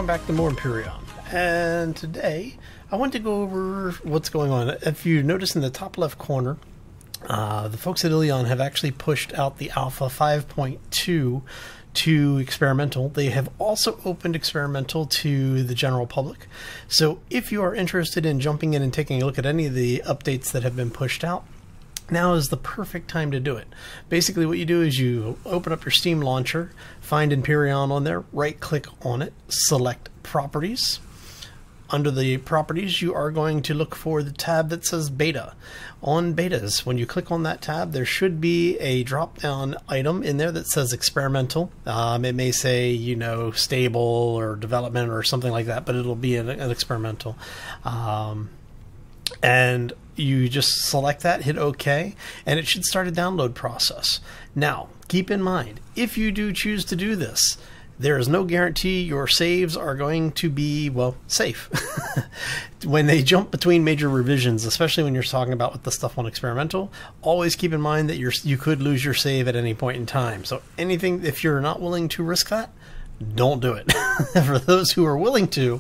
welcome back to more Empyrion. And today I want to go over what's going on. If you notice in the top left corner, the folks at Ilion have actually pushed out the Alpha 5.2 to experimental. They have also opened experimental to the general public. So if you are interested in jumping in and taking a look at any of the updates that have been pushed out, now is the perfect time to do it. Basically what you do is you open up your Steam launcher, find Empyrion on there, right click on it, select properties. Under the properties you are going to look for the tab that says beta. On betas, when you click on that tab, there should be a drop down item in there that says experimental. It may say, you know, stable or development or something like that, but it'll be an experimental. And you just select that, hit OK, and it should start a download process. Now, keep in mind, if you do choose to do this, there is no guarantee your saves are going to be, well, safe. When they jump between major revisions, especially when you're talking about with the stuff on experimental, always keep in mind that you could lose your save at any point in time. So anything, if you're not willing to risk that, don't do it. For those who are willing to,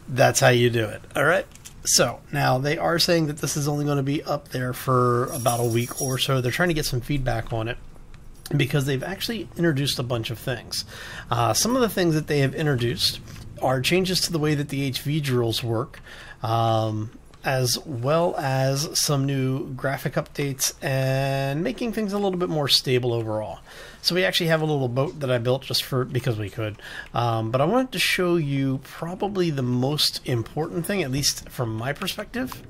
that's how you do it. All right? So now they are saying that this is only going to be up there for about a week or so. They're trying to get some feedback on it because they've actually introduced a bunch of things. Some of the things that they have introduced are changes to the way that the HV drills work, as well as some new graphic updates and making things a little bit more stable overall. So we actually have a little boat that I built just because we could. But I wanted to show you probably the most important thing, at least from my perspective,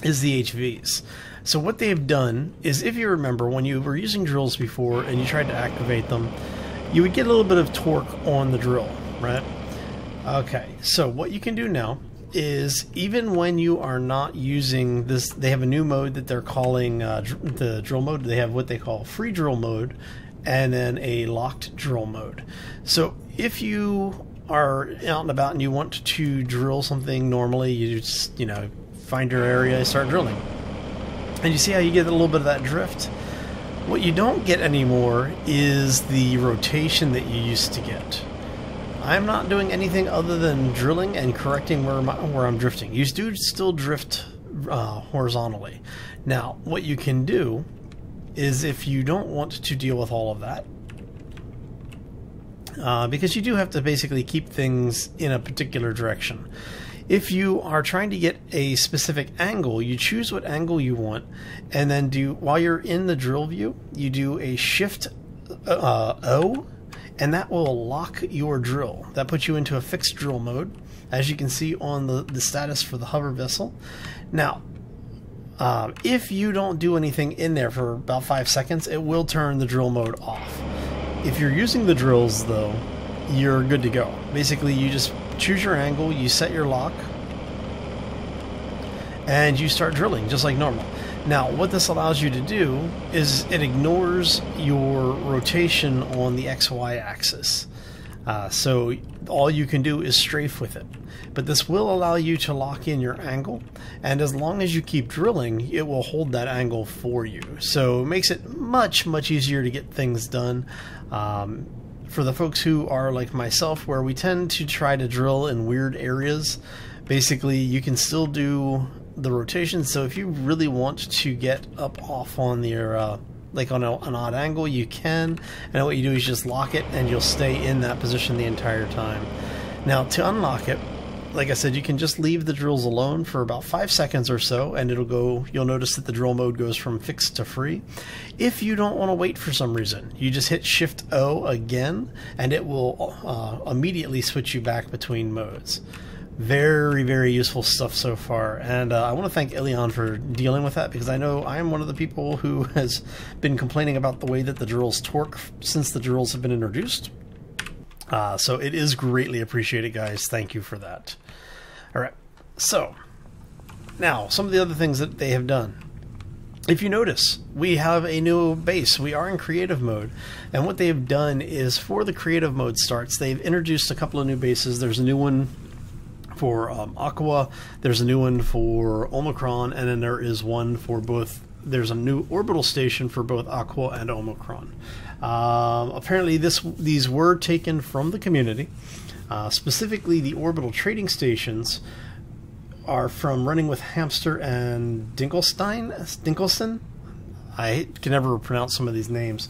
is the HVs. So what they've done is, if you remember, when you were using drills before and you tried to activate them, you would get a little bit of torque on the drill, right? Okay, so what you can do now is, even when you are not using this, they have a new mode that they're calling the drill mode. They have what they call free drill mode and then a locked drill mode. So if you are out and about and you want to drill something normally, you just, you know, find your area and start drilling. And you see how you get a little bit of that drift? What you don't get anymore is the rotation that you used to get. I'm not doing anything other than drilling and correcting where I'm drifting. You do still drift horizontally. Now, what you can do is, if you don't want to deal with all of that, because you do have to basically keep things in a particular direction. If you are trying to get a specific angle, you choose what angle you want, and then while you're in the drill view, you do a Shift O, and that will lock your drill. That puts you into a fixed drill mode, as you can see on the status for the hover vessel. Now, if you don't do anything in there for about 5 seconds, it will turn the drill mode off. If you're using the drills, though, you're good to go. Basically, you just choose your angle, you set your lock, and you start drilling just like normal. Now, what this allows you to do is it ignores your rotation on the XY axis. So all you can do is strafe with it. But this will allow you to lock in your angle, and as long as you keep drilling, it will hold that angle for you. So it makes it much, much easier to get things done. For the folks who are like myself, where we tend to try to drill in weird areas, basically you can still do the rotation. So if you really want to get up off on your like on an odd angle, you can, and what you do is just lock it and you'll stay in that position the entire time. Now, to unlock it, like I said, you can just leave the drills alone for about 5 seconds or so, and you'll notice that the drill mode goes from fixed to free. If you don't want to wait for some reason, you just hit Shift O again, and it will immediately switch you back between modes. Very, very useful stuff so far, and I want to thank Ilion for dealing with that, because I know I am one of the people who has been complaining about the way that the drills torque since the drills have been introduced. So it is greatly appreciated, guys. Thank you for that. Alright, so now some of the other things that they have done. If you notice, we have a new base. We are in creative mode, and what they've done is, for the creative mode starts, they've introduced a couple of new bases. There's a new one for Aqua, there's a new one for Omicron, and then there is one for both there's a new orbital station for both Aqua and Omicron. Apparently these were taken from the community. Specifically, the orbital trading stations are from Running with Hamster and Dinkelstein. I can never pronounce some of these names.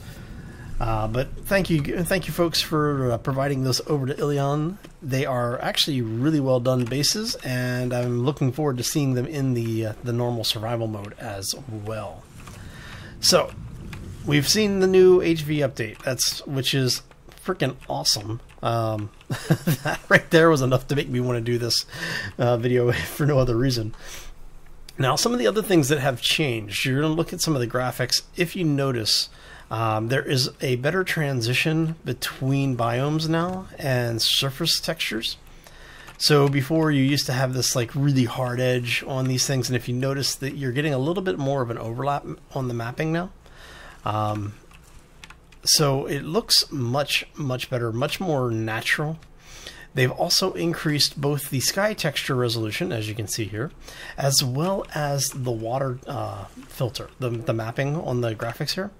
But thank you folks for providing this over to Ilion. They are actually really well done bases, and I'm looking forward to seeing them in the normal survival mode as well. So we've seen the new HV update, which is freaking awesome. That right there was enough to make me want to do this video for no other reason. Now, some of the other things that have changed, you're going to look at some of the graphics. If you notice, there is a better transition between biomes now and surface textures. So before, you used to have this like really hard edge on these things, and if you notice that you're getting a little bit more of an overlap on the mapping now. So it looks much better, much more natural. They've also increased both the sky texture resolution, as you can see here, as well as the water filter. The mapping on the graphics here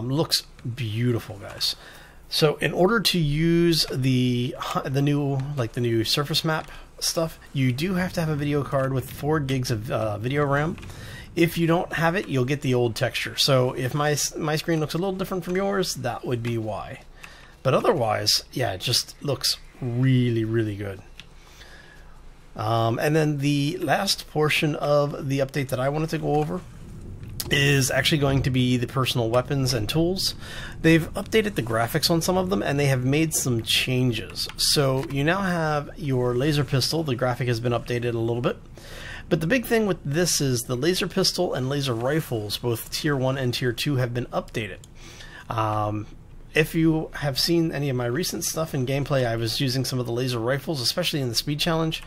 looks beautiful, guys. So in order to use the new surface map stuff, you do have to have a video card with 4 gigs of video RAM. If you don't have it, you'll get the old texture. So if my screen looks a little different from yours, that would be why. But otherwise, yeah, it just looks really good. And then the last portion of the update that I wanted to go over is actually going to be the personal weapons and tools. They've updated the graphics on some of them, and they have made some changes. So you now have your laser pistol. The graphic has been updated a little bit. But the big thing with this is the laser pistol and laser rifles, both Tier 1 and Tier 2, have been updated. If you have seen any of my recent stuff in gameplay, I was using some of the laser rifles, especially in the speed challenge,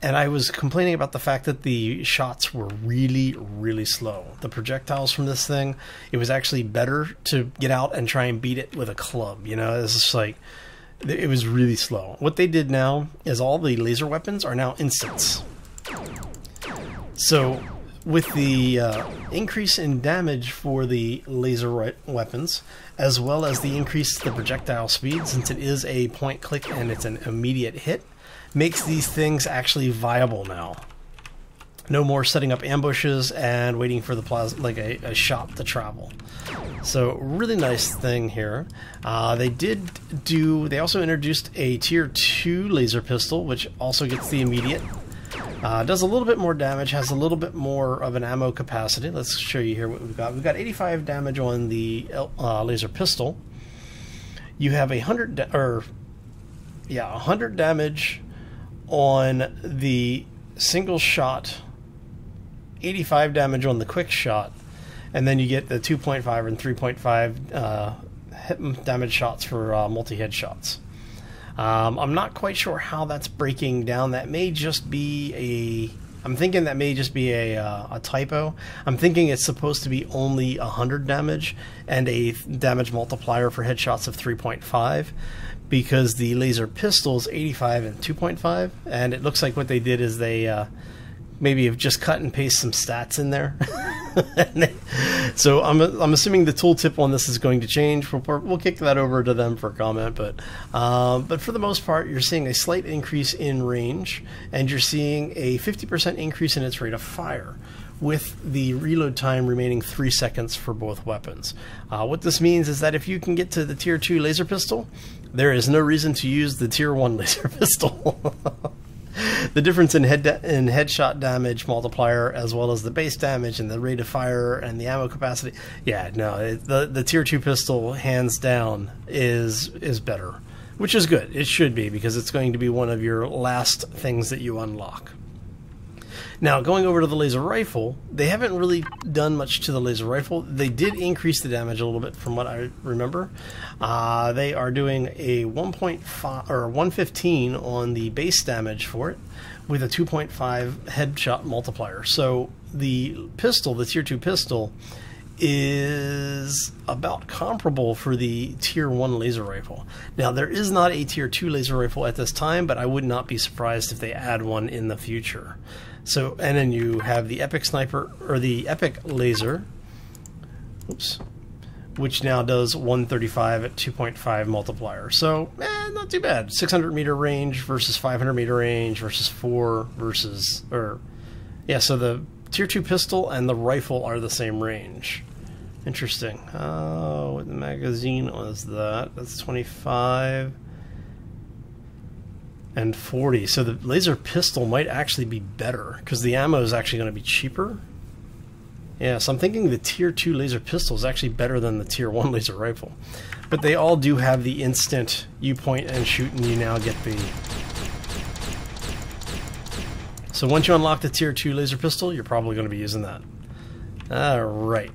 and I was complaining about the fact that the shots were really slow. The projectiles from this thing, it was actually better to get out and try and beat it with a club. You know, it's just like, it was really slow. What they did now is all the laser weapons are now instants. So with the increase in damage for the laser weapons, as well as the increase in the projectile speed, since it is a point click and it's an immediate hit, makes these things actually viable now. No more setting up ambushes and waiting for the a shot to travel. So really nice thing here. They also introduced a Tier 2 laser pistol, which also gets the immediate. Does a little bit more damage, has a little bit more of an ammo capacity. Let's show you here what we've got. We've got 85 damage on the laser pistol. You have 100 damage on the single shot, 85 damage on the quick shot, and then you get the 2.5 and 3.5 hit damage shots for multi-head shots. I'm not quite sure how that's breaking down. That may just be I'm thinking that may just be a typo. I'm thinking it's supposed to be only 100 damage and a damage multiplier for headshots of 3.5, because the laser pistol is 85 and 2.5, and it looks like what they did is they maybe have just cut and paste some stats in there. So I'm assuming the tooltip on this is going to change. We'll kick that over to them for comment, but for the most part, you're seeing a slight increase in range, and you're seeing a 50% increase in its rate of fire, with the reload time remaining 3 seconds for both weapons. What this means is that if you can get to the Tier 2 laser pistol, there is no reason to use the Tier 1 laser pistol. The difference in headshot damage multiplier, as well as the base damage and the rate of fire and the ammo capacity, yeah, no, the Tier 2 pistol, hands down, is better, which is good. It should be, because it's going to be one of your last things that you unlock. Now, going over to the laser rifle, they haven't really done much to the laser rifle. They did increase the damage a little bit from what I remember. They are doing a 1.5 or 115 on the base damage for it, with a 2.5 headshot multiplier. So the pistol, the Tier 2 pistol, is about comparable for the Tier 1 laser rifle. Now, there is not a Tier 2 laser rifle at this time, but I would not be surprised if they add one in the future. So, and then you have the Epic Sniper, or the Epic Laser, oops, which now does 135 at 2.5 multiplier. So, not too bad. 600 meter range versus 500 meter range versus 4 versus, so the Tier 2 pistol and the rifle are the same range. Interesting. Oh, what magazine was that? That's 25 and 40. So the laser pistol might actually be better because the ammo is actually going to be cheaper. Yeah, so I'm thinking the Tier 2 laser pistol is actually better than the Tier 1 laser rifle. But they all do have the instant, you point and shoot and you now get the... So once you unlock the Tier 2 laser pistol, you're probably going to be using that. Alright.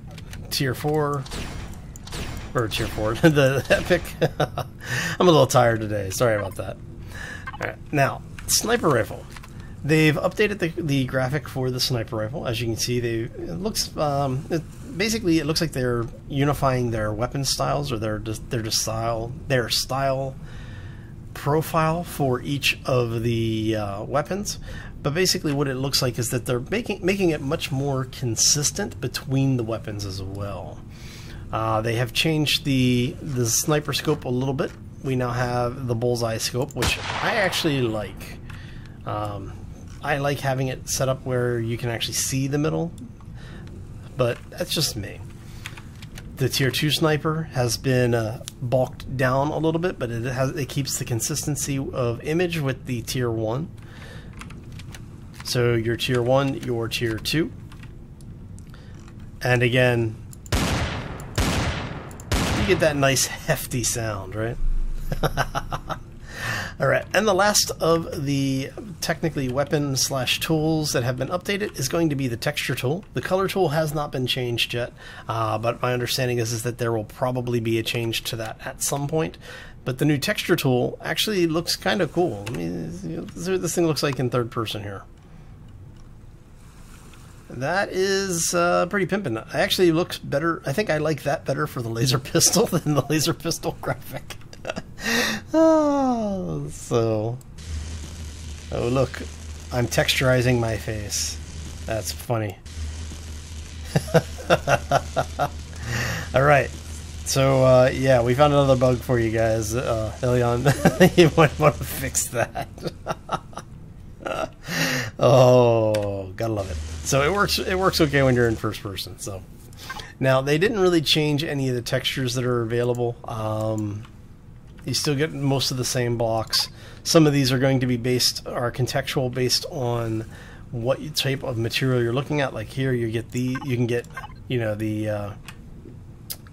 Tier 4... Or Tier 4, the Epic. I'm a little tired today, sorry about that. Alright, now, sniper rifle. They've updated the graphic for the sniper rifle. As you can see, it looks like they're unifying their weapon styles, or their style profile for each of the weapons. But basically, what it looks like is that they're making it much more consistent between the weapons as well. They have changed the sniper scope a little bit. We now have the bullseye scope, which I actually like. I like having it set up where you can actually see the middle, but that's just me. The Tier 2 sniper has been bulked down a little bit, but it keeps the consistency of image with the Tier 1. So your Tier 1, your Tier 2. And again, you get that nice hefty sound, right? Alright, and the last of the technically weapon/tools that have been updated is going to be the texture tool. The color tool has not been changed yet, but my understanding is that there will probably be a change to that at some point. But the new texture tool actually looks kind of cool. I mean, this is what this thing looks like in third person here. That is pretty pimpin'. It actually looks better. I think I like that better for the laser pistol than the laser pistol graphic. Oh, look, I'm texturizing my face. That's funny. Alright, so yeah, we found another bug for you guys. Elyon, you might want to fix that. Oh, gotta love it. So it works okay when you're in first person. So now they didn't really change any of the textures that are available. You still get most of the same blocks. Some of these are going to be contextual based on what type of material you're looking at. Like here, you can get, you know,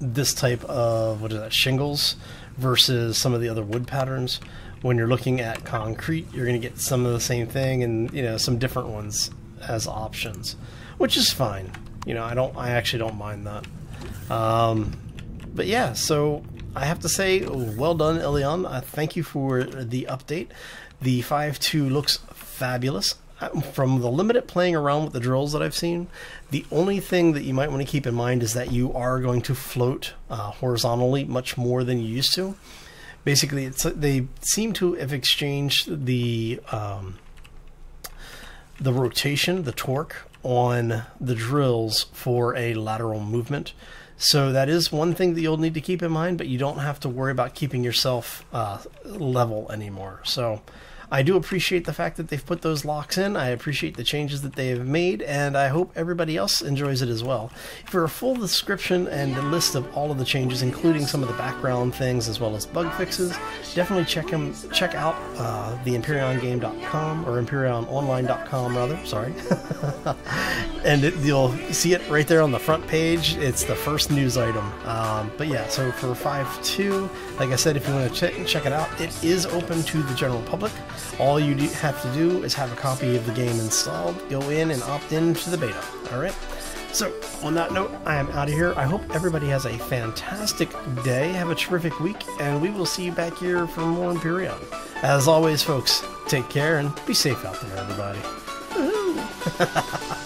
this type of shingles versus some of the other wood patterns. When you're looking at concrete, you're going to get some of the same thing, and some different ones as options, which is fine. I actually don't mind that. But yeah, so I have to say, well done, Elyon. Thank you for the update. The 5.2 looks fabulous. From the limited playing around with the drills that I've seen, the only thing that you might want to keep in mind is that you are going to float horizontally much more than you used to. Basically, they seem to have exchanged the rotation, the torque on the drills for a lateral movement. So that is one thing that you'll need to keep in mind, but you don't have to worry about keeping yourself level anymore. So I do appreciate the fact that they've put those locks in. I appreciate the changes that they have made, and I hope everybody else enjoys it as well. For a full description and a list of all of the changes, including some of the background things as well as bug fixes, definitely check out the EmperionGame.com, or EmperionOnline.com rather, sorry. And you'll see it right there on the front page. It's the first news item. But yeah, so for 5.2, like I said, if you want to check it out, it is open to the general public. All you have to do is have a copy of the game installed, go in and opt in to the beta. Alright, so on that note, I am out of here. I hope everybody has a fantastic day, have a terrific week, and we will see you back here for more Empyrion. As always, folks, take care and be safe out there, everybody. Woohoo!